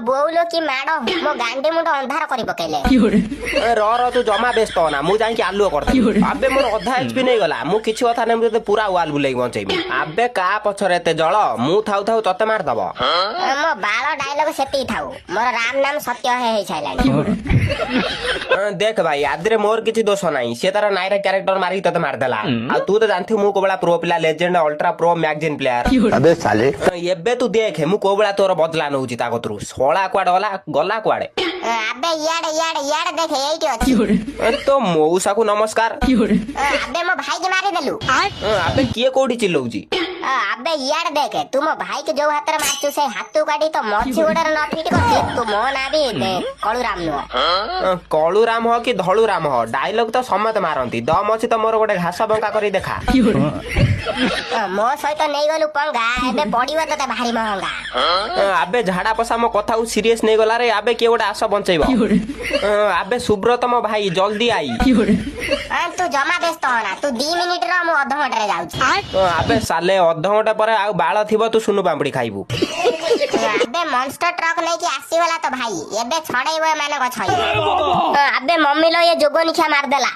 ବୋଉଲୋ କି ମାଡ ମୋ ଗାଣ୍ଡି ମୁଣ୍ଡ ଅନ୍ଧାର କରି ପକେଇଲେ। ର ତୁ ଜମା ବ୍ୟସ୍ତ ହନା, ମୁଁ ଯାଇକି ଆଲୁଅ କରିଦେବି। ଆବେ ମୋର ଅଧା ଏଚପି ନେଇଗଲା, ମୁଁ କିଛି କଥା ନାହିଁ, ମୁଁ ତତେ ପୁରା ୱାଲ ବୁଲେଇକି ବଞ୍ଚେଇବି। ଆବେ କାହା ପଛରେ ଏତେ ଜଳ, ମୁଁ ଥାଉ ଥାଉ ତତେ ମାରିଦବ। ମୋ ବାଳ ଡାଇଲଗ ସେତିକି ଥାଉ, ମୋର ରାମ ନାମ ସତ୍ୟ ହେଇ ସାଇଲାଣି। ଦେଖ ଭାଇ, ଆଦିରେ ମୋର କିଛି ଦୋଷ ନାହିଁ, ସେ ତାର ନାଇରା କ୍ୟାରେକ୍ଟର ମାରିକି ତତେ ମାରିଦେଲା। ଆଉ ତୁ ତ ଜାଣିଥିବୁ ମୁଁ କୋଉ ଭଳିଆ ପ୍ରୋ ପିଲା, legend, ultra pro, magazine player. ଏବେ ତୁ ଦେଖେ ମୁଁ କୋଉ ଭଳିଆ ତୋର ବଦଲା ନଉଛି ତା କତରୁ। ଶଳା କୁଆଡେ ଗଲା କୁଆଡେ? ଆବେ ଇଆଡେ ଇଆଡେ ଇଆଡେ ଦେଖେ, ଏଇଠି ଅଛି। ତ ମଉସାକୁ ନମସ୍କାର। ଆବେ ମୋ ଭାଇକି ମାରିଦେଲୁ। ଆବେ କିଏ କୋଉଠି ଚିଲଉଛି? ଆବେ ଇଆଡେ ଦେଖେ, ତୁ ମୋ ଭାଇକି ଯୋଉ ହାତରେ ମାରିଛୁ ସେଇ ହାତୁ କାଟି ତ ମଛି ଗୋଡରେ ନ ଫିଟ୍ କରିଛି। ତୁ ମୋ ନାଁ ବି କଳୁରାମ ନୁହଁ। କଳୁରାମ ହ କି ଧଳୁରାମ ହ, ଡାଇଲଗ ତ ସମସ୍ତେ ମାରନ୍ତି। ଦମ ଅଛି ତ ମୋର ଗୋଟେ ଘାସ ବଙ୍କା କରି ଦେଖା। ମୋ ସହିତ ନେଇଗଲୁ ପଙ୍ଗା, ଏବେ ପଡିବ ତତେ ଭାରି ମହଙ୍ଗା। ଆବେ ଝାଡା ପଶା ମୋ କଥାକୁ ସିରିୟସ ନେଇଗଲା ରେ। ଆବେ କିଏ ଗୋଟେ ଆସ ବଞ୍ଚେଇବ। ଆବେ ସୁବ୍ରତ ମୋ ଭାଇ, ଜଲ୍ଦି ଆଇ। ତୁ ଜମା ବ୍ୟସ୍ତ ହନା, ତୁ 2 ମିନିଟ ର ମୁଁ ଅଧଘଣ୍ଟାରେ ଯାଉଛି। ଆବେ ସାଲେ ଅଧଘଣ୍ଟା ପରେ ଆଉ ବାଳ ଥିବ, ତୁ ସୁନୁ ପାମ୍ପୁଡି ଖାଇବୁ। ଆବେ ମନଷ୍ଟର ଟ୍ରକ୍ ନେଇକି ଆସିଗଲା ତ ଭାଇ, ଏବେ ଛଡେଇବ ଏମାନଙ୍କ ଛଇ। ଆବେ ମମିଲୋ, ଏ ଯୋଗ ନିଶା ମାରିଦେଲା।